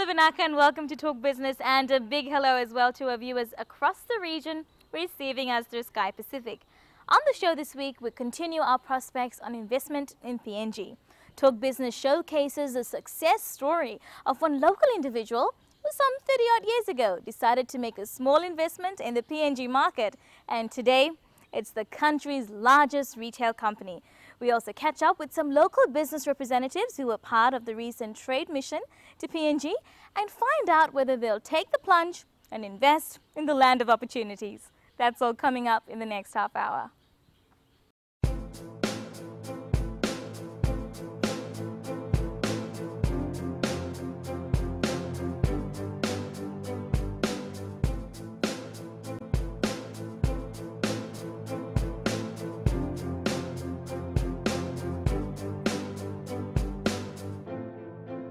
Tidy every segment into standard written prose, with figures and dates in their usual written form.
Hello Vinaka and welcome to Talk Business, and a big hello as well to our viewers across the region receiving us through Sky Pacific. On the show this week, we continue our prospects on investment in PNG. Talk Business showcases the success story of one local individual who some 30 odd years ago decided to make a small investment in the PNG market, and today it's the country's largest retail company. We also catch up with some local business representatives who were part of the recent trade mission to PNG and find out whether they'll take the plunge and invest in the land of opportunities. That's all coming up in the next half hour.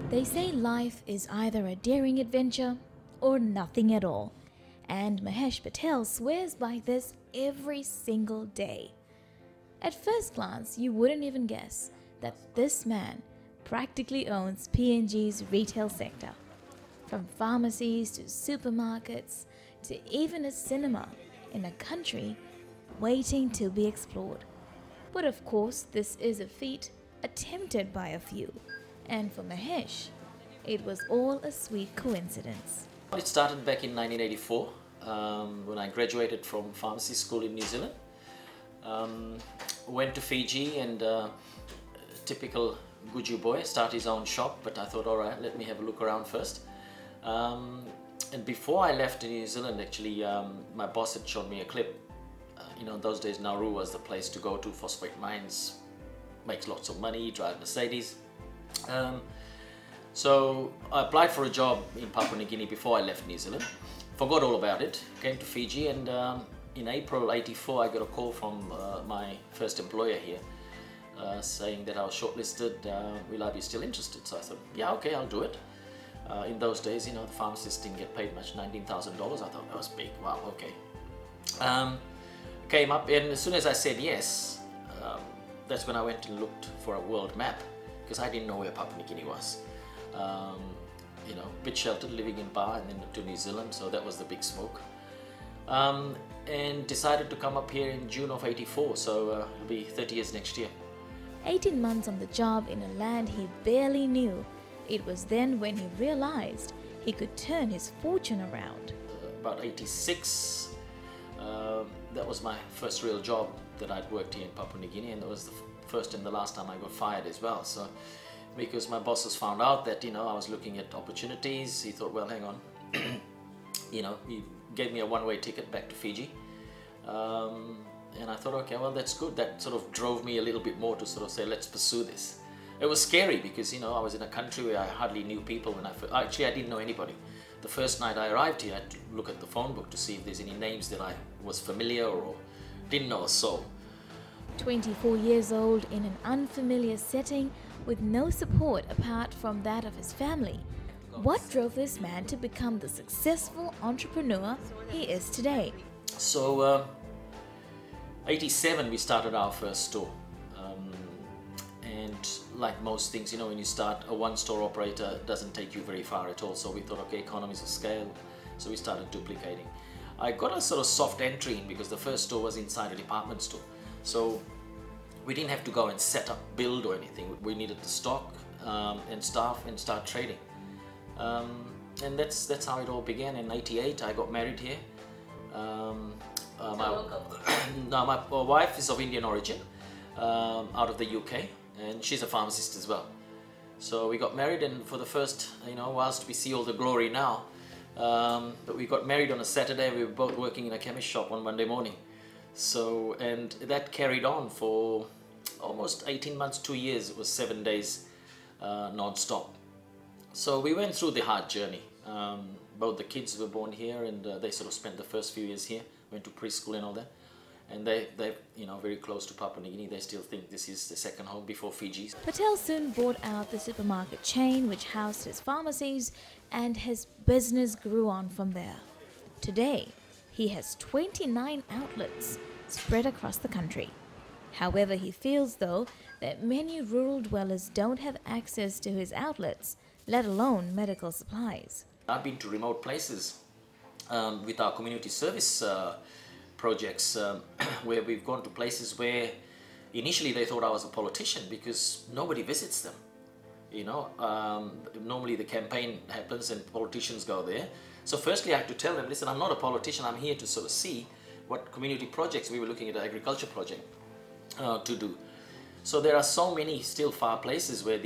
They say life is either a daring adventure or nothing at all, and Mahesh Patel swears by this every single day. At first glance, you wouldn't even guess that this man practically owns PNG's retail sector. From pharmacies to supermarkets to even a cinema in a country waiting to be explored. But of course, this is a feat attempted by a few. And for Mahesh, it was all a sweet coincidence. It started back in 1984 when I graduated from pharmacy school in New Zealand. Went to Fiji and typical Guju boy, start his own shop, but I thought, alright, let me have a look around first. And before I left in New Zealand, actually, my boss had shown me a clip. Those days Nauru was the place to go to, phosphate mines, makes lots of money, drive Mercedes. So I applied for a job in Papua New Guinea before I left New Zealand, forgot all about it, came to Fiji, and in April '84 I got a call from my first employer here saying that I was shortlisted. Will I be still interested? So I thought, yeah, okay, I'll do it. In those days, the pharmacists didn't get paid much, $19,000. I thought that was big, wow, okay. Came up, and as soon as I said yes, that's when I went and looked for a world map, because I didn't know where Papua New Guinea was. Bit sheltered, living in Ba and then to New Zealand, so that was the big smoke. And decided to come up here in June of '84, so it'll be 30 years next year. 18 months on the job in a land he barely knew. It was then when he realized he could turn his fortune around. About '86, that was my first real job that I'd worked here in Papua New Guinea, and that was the first and the last time I got fired as well. So because my bosses found out that I was looking at opportunities, he thought, well, hang on. He gave me a one-way ticket back to Fiji, and I thought, okay, well, that's good. That sort of drove me a little bit more to sort of say, let's pursue this. It was scary because I was in a country where I hardly knew people. When I didn't know anybody. The first night I arrived here, I had to look at the phone book to see if there's any names that I was familiar or didn't know a soul. 24 years old in an unfamiliar setting with no support apart from that of his family. What drove this man to become the successful entrepreneur he is today? So, '87 we started our first store. And like most things, when you start, a one-store operator doesn't take you very far at all. So we thought, okay, economies of scale. So we started duplicating. I got a sort of soft entry in because the first store was inside a department store. So we didn't have to go and set up, build or anything. We needed the stock and staff and start trading. And that's how it all began. In '88 I got married here. My wife is of Indian origin, out of the UK, and she's a pharmacist as well. So we got married, and for the first, whilst we see all the glory now, but we got married on a Saturday. We were both working in a chemist shop on Monday morning. So, and that carried on for almost 18 months, 2 years. It was 7 days non-stop. So we went through the hard journey. Both the kids were born here, and they sort of spent the first few years here, went to preschool and all that. And they're very close to Papua New Guinea. They still think this is the second home before Fiji. Patel soon bought out the supermarket chain which housed his pharmacies, and his business grew on from there. Today, he has 29 outlets spread across the country. However, he feels though that many rural dwellers don't have access to his outlets let alone medical supplies. I've been to remote places with our community service projects where we've gone to places where initially they thought I was a politician because nobody visits them. You know, normally the campaign happens and politicians go there. So firstly I had to tell them, listen, I'm not a politician, I'm here to sort of see what community projects, we were looking at an agriculture project to do. So there are so many still far places where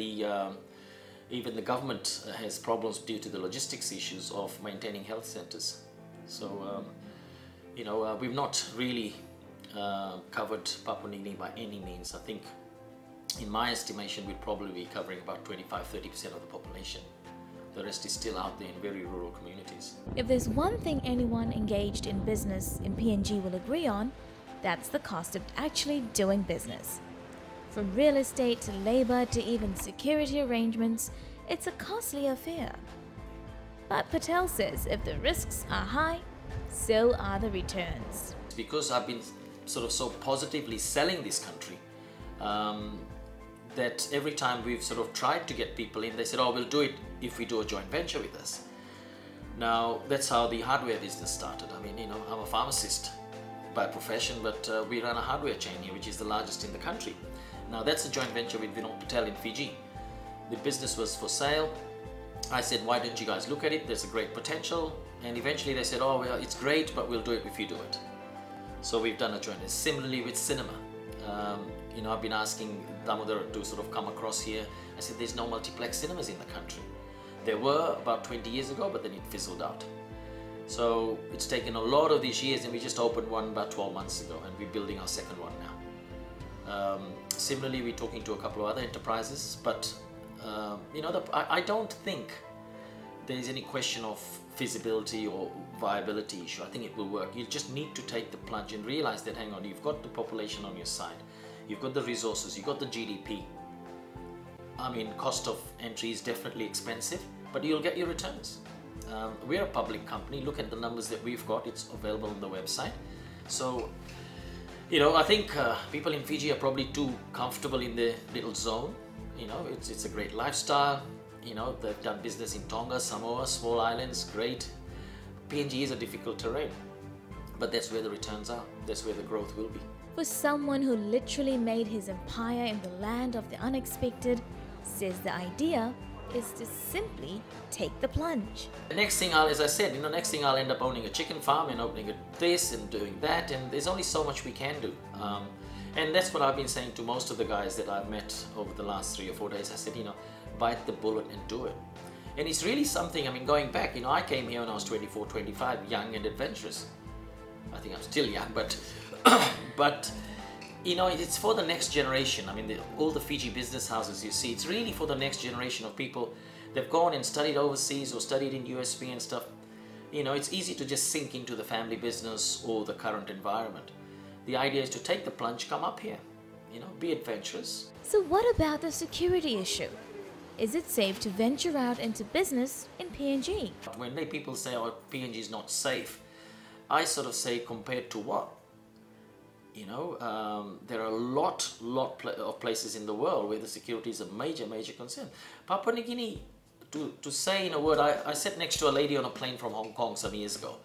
even the government has problems due to the logistics issues of maintaining health centers. So, you know, we've not really covered Papua New Guinea by any means. I think, in my estimation, we'd probably be covering about 25–30% of the population. The rest is still out there in very rural communities. If there's one thing anyone engaged in business in PNG will agree on, that's the cost of actually doing business. From real estate to labor to even security arrangements, it's a costly affair. But Patel says if the risks are high, so are the returns. Because I've been sort of so positively selling this country, that every time we've sort of tried to get people in, they said, oh, we'll do it if we do a joint venture with us. Now, that's how the hardware business started. I mean, you know, I'm a pharmacist by profession, but we run a hardware chain here, which is the largest in the country. Now, that's a joint venture with Mahesh Patel in Fiji. The business was for sale. I said, why don't you guys look at it? There's a great potential. And eventually they said, oh, well, it's great, but we'll do it if you do it. So we've done a joint venture. Similarly with cinema. You know, I've been asking Damodar to sort of come across here. I said, there's no multiplex cinemas in the country. There were about 20 years ago, but then it fizzled out. So it's taken a lot of these years, and we just opened one about 12 months ago, and we're building our second one now. Similarly, we're talking to a couple of other enterprises, but you know, I don't think there is any question of feasibility or viability issue. I think it will work. You just need to take the plunge and realize that, hang on, you've got the population on your side. You've got the resources, you've got the GDP. I mean, cost of entry is definitely expensive, but you'll get your returns. We're a public company. Look at the numbers that we've got. It's available on the website. So, you know, I think people in Fiji are probably too comfortable in their little zone. You know, it's a great lifestyle. You know, they've done business in Tonga, Samoa, small islands, great. PNG is a difficult terrain, but that's where the returns are. That's where the growth will be. For someone who literally made his empire in the land of the unexpected, says the idea is to simply take the plunge. The next thing as I said, you know, next thing I'll end up owning a chicken farm and opening this and doing that, and there's only so much we can do. And that's what I've been saying to most of the guys that I've met over the last 3 or 4 days. I said, you know, bite the bullet and do it. And it's really something, I mean, going back, you know, I came here when I was 24, 25, young and adventurous. I think I'm still young, but but you know, it's for the next generation. I mean, all the Fiji business houses you see, it's really for the next generation of people. They've gone and studied overseas or studied in USP and stuff. You know, it's easy to just sink into the family business or the current environment. The idea is to take the plunge, come up here, you know, be adventurous. So what about the security issue? Is it safe to venture out into business in PNG? When people say, oh, PNG is not safe, I sort of say, compared to what? You know, there are a lot of places in the world where the security is a major concern. Papua New Guinea, to say in a word, I sat next to a lady on a plane from Hong Kong some years ago.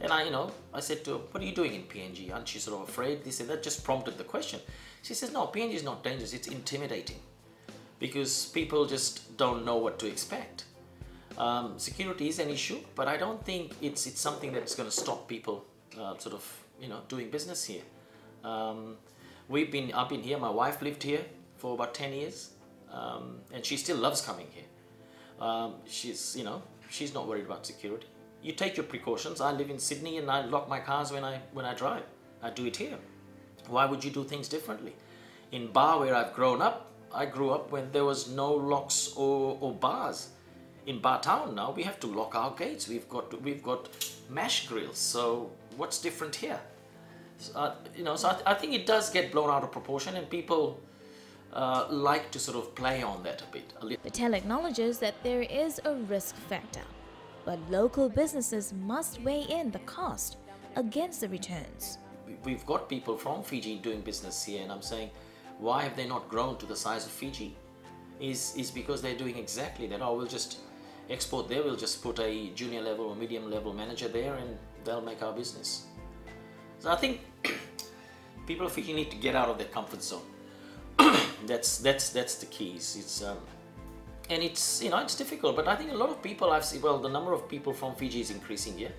And I said to her, what are you doing in PNG? Aren't you sort of afraid? This and that just prompted the question. She says, no, PNG is not dangerous, it's intimidating. Because people just don't know what to expect. Security is an issue, but I don't think it's something that's going to stop people sort of, you know, doing business here. I've been here, my wife lived here for about 10 years, and she still loves coming here. She's not worried about security. You take your precautions. I live in Sydney and I lock my cars when I drive. I do it here. Why would you do things differently? In Bar, where I've grown up, I grew up when there was no locks or bars. In Bar Town now, we have to lock our gates. We've got mash grills. So what's different here? You know, so I think it does get blown out of proportion, and people like to sort of play on that a bit. Patel acknowledges that there is a risk factor, but local businesses must weigh in the cost against the returns. We've got people from Fiji doing business here, and I'm saying, why have they not grown to the size of Fiji? is because they're doing exactly that. Oh, we'll just export there, we'll just put a junior level or medium level manager there and they'll make our business. So I think people of Fiji need to get out of their comfort zone. That's the keys. And it's, you know, it's difficult, but I think a lot of people I've seen, well, the number of people from Fiji is increasing here,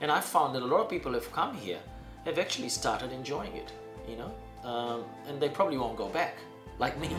and I've found that a lot of people who have come here have actually started enjoying it, you know, and they probably won't go back, like me.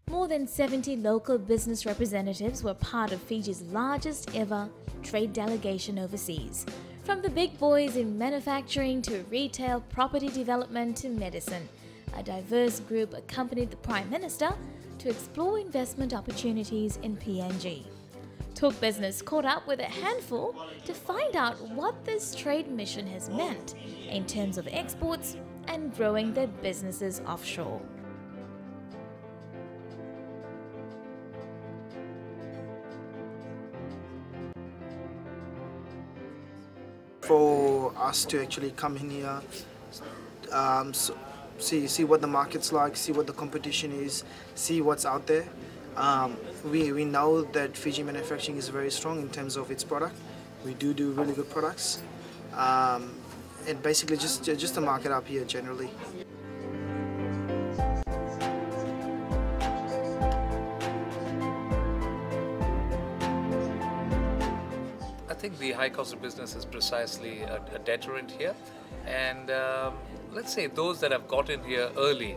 More than 70 local business representatives were part of Fiji's largest ever trade delegation overseas. From the big boys in manufacturing to retail, property development to medicine, a diverse group accompanied the Prime Minister to explore investment opportunities in PNG. Talk Business caught up with a handful to find out what this trade mission has meant in terms of exports and growing their businesses offshore. For us to actually come in here, see what the market's like, see what the competition is, see what's out there. We know that Fiji manufacturing is very strong in terms of its product. We do really good products, and basically just the market up here generally. I think the high cost of business is precisely a deterrent here, and let's say those that have gotten here early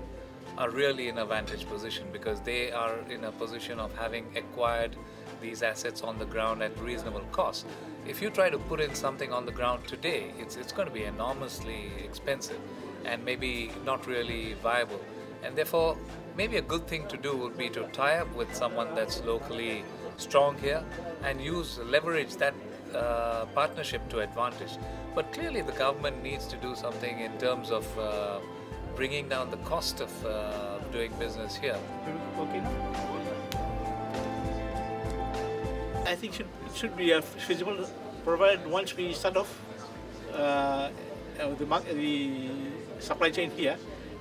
are really in a vantage position because they are in a position of having acquired these assets on the ground at reasonable cost. If you try to put in something on the ground today, it's going to be enormously expensive and maybe not really viable, and therefore maybe a good thing to do would be to tie up with someone that's locally strong here and leverage that partnership to advantage. But clearly the government needs to do something in terms of bringing down the cost of doing business here. I think it should be feasible, provided once we start off the supply chain here,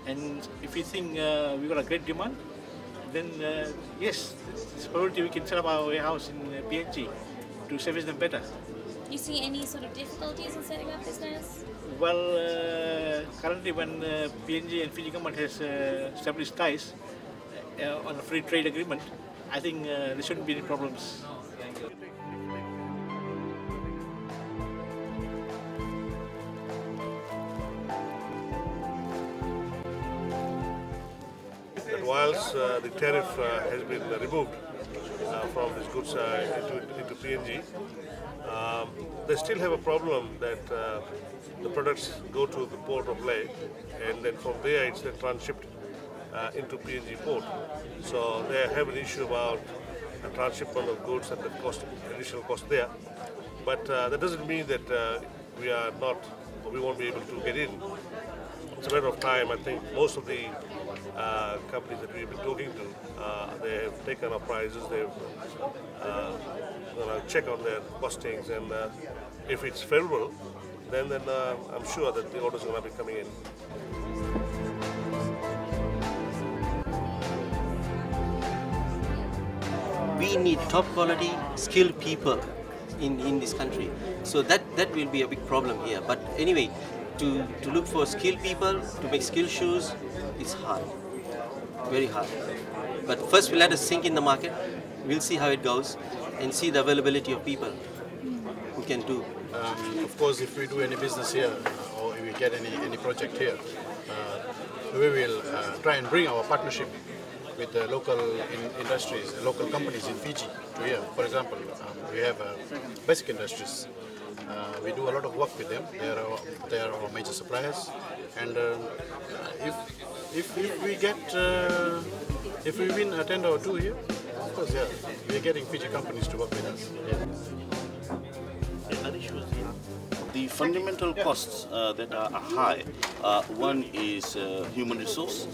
and if we think we got a great demand, then yes, it's probably we can set up our warehouse in PNG to service them better. You see any sort of difficulties in setting up business? Well, currently when PNG and Fiji government has established ties on a free trade agreement, I think there shouldn't be any problems. That whilst the tariff has been removed from these goods into PNG, they still have a problem that the products go to the port of Lae, and then from there it's then transshipped into PNG port. So they have an issue about the transshipment of goods and the additional cost there. But that doesn't mean that we won't be able to get in. It's a matter of time. I think most of the companies that we've been talking to, they have taken up prices. They've check on their costings, and if it's favorable, then I'm sure that the orders are going to be coming in. We need top quality, skilled people in this country. So that will be a big problem here. But anyway, to look for skilled people, to make skilled shoes, it's hard, very hard. But first we'll let us sink in the market, we'll see how it goes, and see the availability of people who can do. Of course, if we do any business here, or if we get any project here, we will try and bring our partnership with the local industries, local companies in Fiji to here. For example, we have basic industries. We do a lot of work with them. They are our major suppliers, and if we win a tender or two here, of course, yeah, we are getting Fiji companies to work with us. Yeah. The fundamental costs that are high, one is human resource,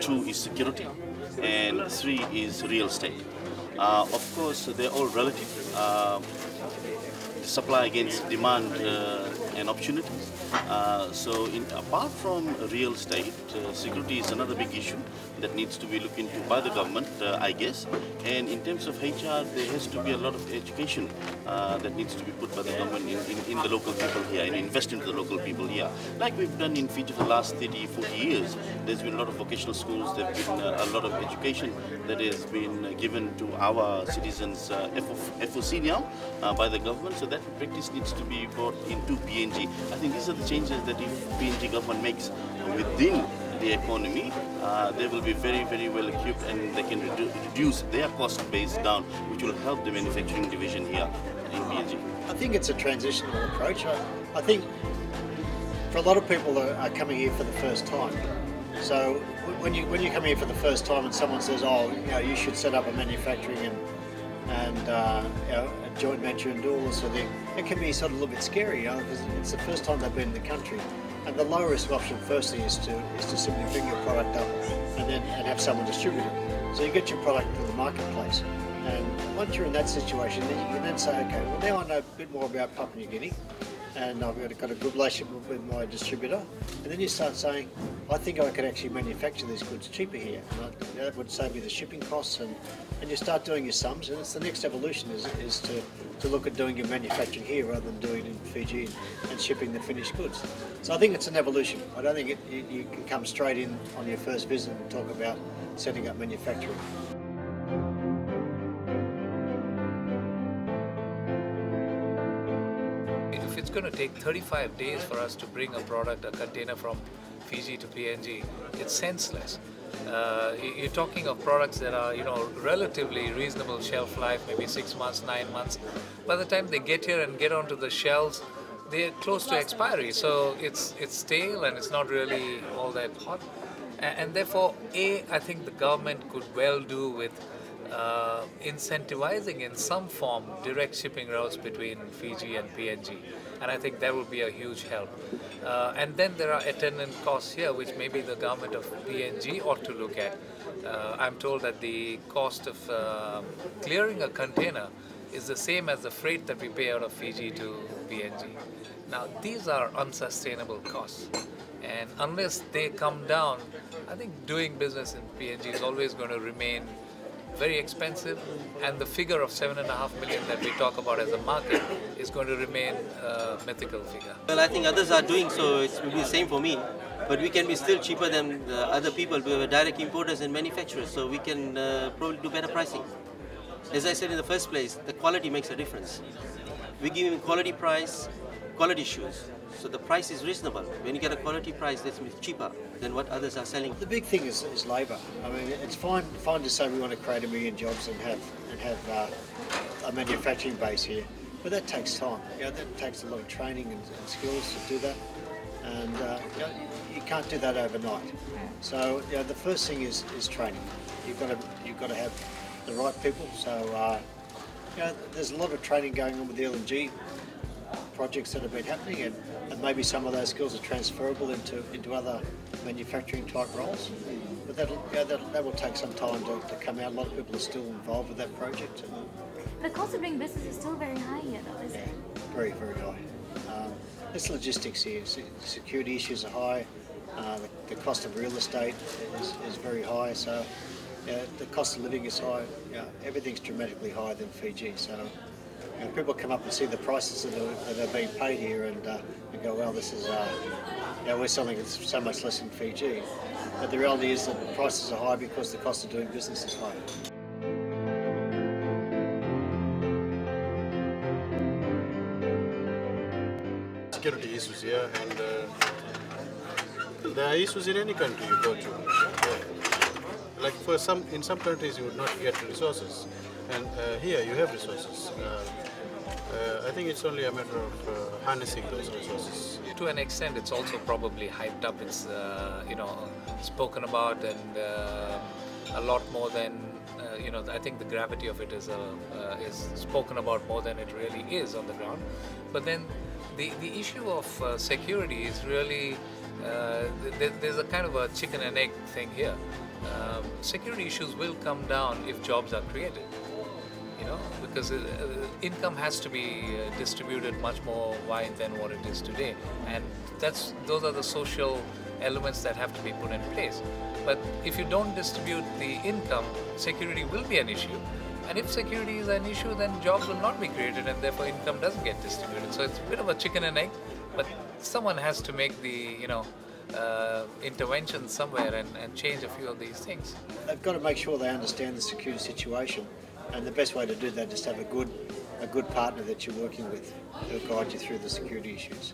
two is security, and three is real estate. Of course, they're all relative. Supply against demand and opportunities. Apart from real estate, security is another big issue that needs to be looked into by the government, I guess. And in terms of HR, there has to be a lot of education that needs to be put by the government in the local people here and invest into the local people here. Like we've done in Fiji for the last 30, 40 years, there's been a lot of vocational schools, there's been a lot of education that has been given to our citizens FOC now by the government. So that practice needs to be brought into PNG. I think these are the changes that if PNG government makes within the economy, they will be very, very well equipped and they can reduce their cost base down, which will help the manufacturing division here in PNG. I think it's a transitional approach. I think for a lot of people are coming here for the first time. So when you come here for the first time and someone says, oh, you should set up a manufacturing and a joint venture and do all this sort of thing, it can be sort of a little bit scary, because it's the first time they've been in the country. And the low risk option firstly is to simply bring your product up and have someone distribute it. So you get your product to the marketplace. And once you're in that situation, then you can then say, okay, well now I know a bit more about Papua New Guinea, and I've got a good relationship with my distributor, and then you start saying, I think I could actually manufacture these goods cheaper here, and that would save me the shipping costs, and you start doing your sums, and it's the next evolution is to look at doing your manufacturing here rather than doing it in Fiji and shipping the finished goods. So I think it's an evolution. I don't think you can come straight in on your first visit and talk about setting up manufacturing. If it's going to take 35 days for us to bring a container from Fiji to PNG, it's senseless. You're talking of products that are, relatively reasonable shelf life, maybe 6 months, 9 months. By the time they get here and get onto the shelves, they're close to expiry. So it's stale and it's not really all that hot. And therefore, I think the government could well do with incentivizing in some form direct shipping routes between Fiji and PNG, and I think that would be a huge help. And then there are attendant costs here which maybe the government of PNG ought to look at. I'm told that the cost of clearing a container is the same as the freight that we pay out of Fiji to PNG. Now these are unsustainable costs, and unless they come down, I think doing business in PNG is always going to remain very expensive, and the figure of 7.5 million that we talk about as a market is going to remain a mythical figure. Well, I think others are doing so, it will be the same for me, but we can be still cheaper than other people. We are direct importers and manufacturers, so we can probably do better pricing. As I said in the first place, the quality makes a difference. We give him quality price, quality shoes. So the price is reasonable. When you get a quality price, that's cheaper than what others are selling. The big thing is labour. I mean, it's fine to say we want to create 1 million jobs and have a manufacturing base here, but that takes time. That takes a lot of training and skills to do that, and you can't do that overnight. So the first thing is training. You've got to have the right people. So there's a lot of training going on with the LNG projects that have been happening, and maybe some of those skills are transferable into other manufacturing type roles. But that will take some time to come out. A lot of people are still involved with that project. The cost of doing business is still very high here, though, isn't it? Very, very high. It's logistics here. Security issues are high. The cost of real estate is very high. So the cost of living is high. Everything's dramatically higher than Fiji. So people come up and see the prices that are being paid here and go, well, this is, we're selling it so much less in Fiji. But the reality is that the prices are high because the cost of doing business is high. Security issues here, and there are issues in any country you go to. Like in some countries you would not get resources, and here you have resources. I think it's only a matter of harnessing those resources. To an extent, it's also probably hyped up. It's spoken about, and a lot more than I think the gravity of it is spoken about more than it really is on the ground. But then the issue of security is really there's a kind of a chicken and egg thing here. Security issues will come down if jobs are created. because income has to be distributed much more wide than what it is today, and those are the social elements that have to be put in place. But if you don't distribute the income, security will be an issue, and if security is an issue, then jobs will not be created, and therefore income doesn't get distributed. So it's a bit of a chicken and egg, but someone has to make the intervention somewhere and change a few of these things. They've got to make sure they understand the security situation, and the best way to do that is to have a good partner that you're working with who'll guide you through the security issues.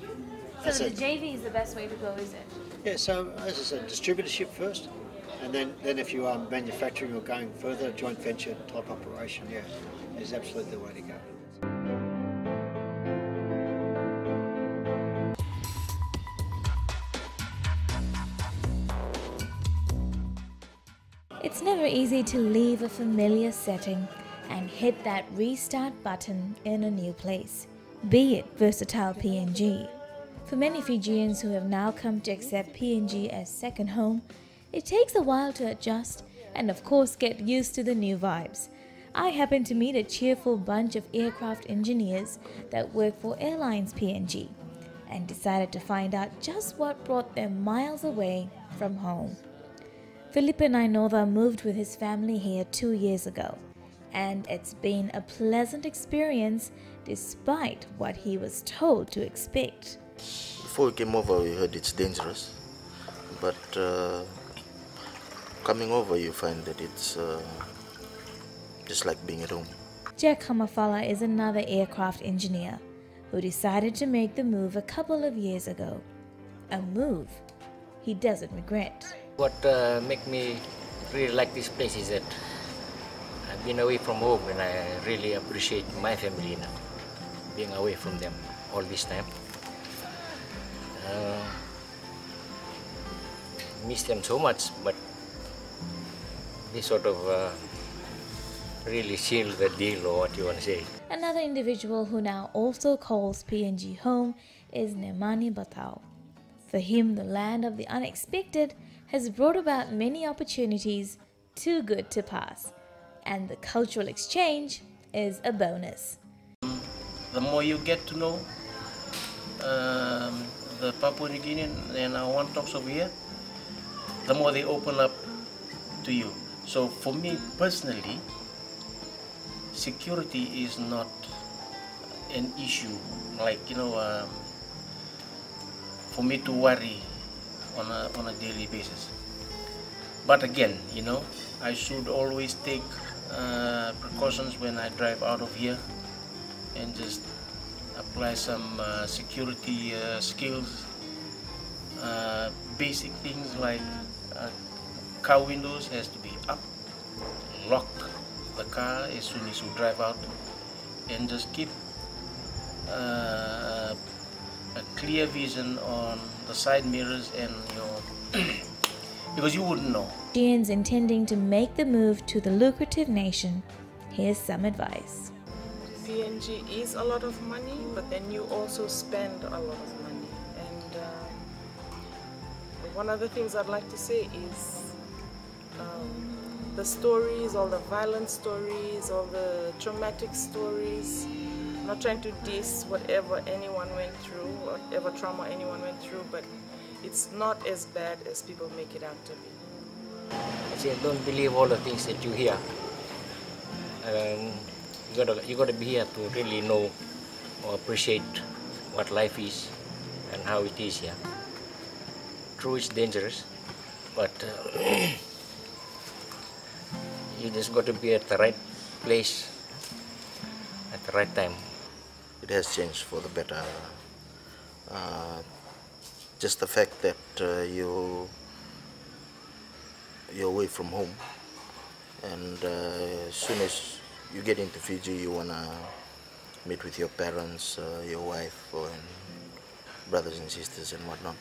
So the JV is the best way to go, is it? Yeah, so as I said, distributorship first, and then if you are manufacturing or going further, a joint venture type operation, yeah, is absolutely the way to go. It's never easy to leave a familiar setting and hit that restart button in a new place, be it versatile PNG. For many Fijians who have now come to accept PNG as second home, it takes a while to adjust and of course get used to the new vibes. I happened to meet a cheerful bunch of aircraft engineers that work for Airlines PNG and decided to find out just what brought them miles away from home. Felipe Nainova moved with his family here 2 years ago, and it's been a pleasant experience despite what he was told to expect. Before we came over, we heard it's dangerous, but coming over you find that it's just like being at home. Jack Hamafala is another aircraft engineer who decided to make the move a couple of years ago. A move he doesn't regret. What make me really like this place is that I've been away from home, and I really appreciate my family now, being away from them all this time. Miss them so much, but this sort of really sealed the deal, or what you want to say. Another individual who now also calls PNG home is Nemani Batau. For him, the land of the unexpected has brought about many opportunities too good to pass, and the cultural exchange is a bonus. The more you get to know the Papua New Guinean and our one talks over here, the more they open up to you. So for me personally, security is not an issue, like, for me to worry on a daily basis. But again, I should always take precautions when I drive out of here and just apply some security skills, basic things like car windows has to be up, lock the car as soon as you drive out, and just keep a clear vision on the side mirrors and because you wouldn't know. Fijians intending to make the move to the lucrative nation, here's some advice. PNG is a lot of money, but then you also spend a lot of money. And one of the things I'd like to say is the stories, all the violent stories, all the traumatic stories. I'm not trying to diss whatever anyone went through, whatever trauma anyone went through, but it's not as bad as people make it out to be. I say, don't believe all the things that you hear. You gotta be here to really know or appreciate what life is and how it is here. True, it's dangerous, but you just got to be at the right place at the right time. It has changed for the better. Just the fact that you're away from home, and as soon as you get into Fiji, you wanna meet with your parents, your wife, and brothers and sisters and whatnot.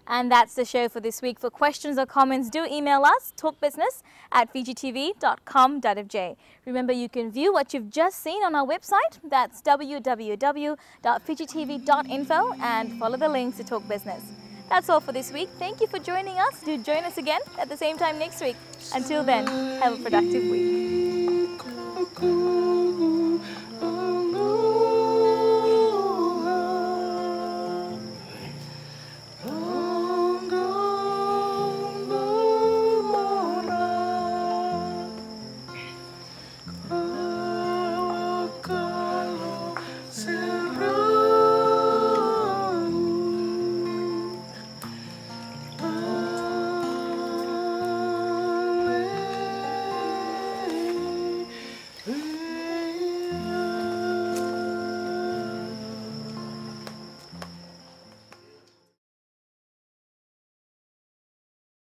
And that's the show for this week. For questions or comments, do email us, talkbusiness@fijitv.com.fj. Remember, you can view what you've just seen on our website. That's www.fijitv.info, and follow the links to Talk Business. That's all for this week. Thank you for joining us. Do join us again at the same time next week. Until then, have a productive week. cuckoo.